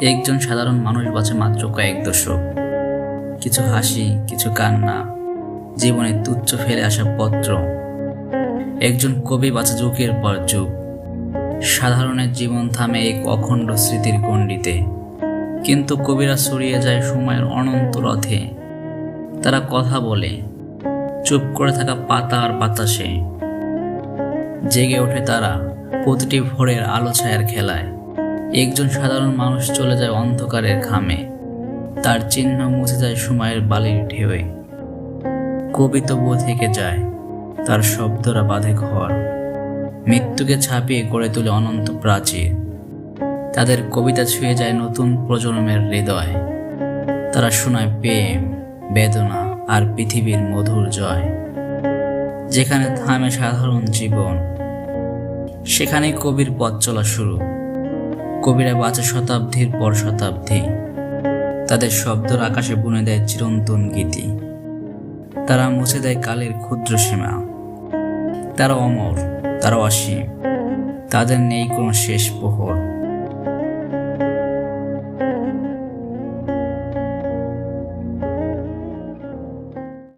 একজন সাধারণ মানুষ বাঁচে মাত্র কয়েক দশক। কিছু হাসি, কিছু কান্না, জীবনে তুচ্ছ ফেলে আসা পত্র। একজন কবি বাঁচে যুগের পর যুগ। সাধারণের জীবন থামে এক অখণ্ড স্মৃতির গণ্ডিতে, কিন্তু কবিরা ছড়িয়ে যায় সময়ের অনন্ত রথে। তারা কথা বলে চুপ করে থাকা পাতা আর বাতাসে। জেগে ওঠে তারা প্রতিটি ভোরের আলো ছায়ার খেলায়। একজন সাধারণ মানুষ চলে যায় অন্ধকারের খামে, তার চিহ্ন মুছে যায় সময়ের বালির ঢেউয়ে। কবি তবুও থেকে যায়, তার শব্দরা বাঁধে ঘর, মৃত্যুকে ছাপিয়ে গড়ে তোলে অনন্ত প্রাচীর। তাদের কবিতা ছুঁয়ে যায় নতুন প্রজন্মের হৃদয়। তারা শোনায় প্রেম, বেদনা আর পৃথিবীর মধুর জয়। যেখানে থামে সাধারণ জীবন, সেখানেই কবির পথ চলা শুরু। কবিরা বাঁচে শতাব্দীর পর শতাব্দী, তাদের শব্দর আকাশে বুনে দেয় চিরন্তন গীতি। তারা মুছে দেয় কালের ক্ষুদ্র সীমা। তারা অমর, তারা অসীম, তাদের নেই কোনো শেষ প্রহর।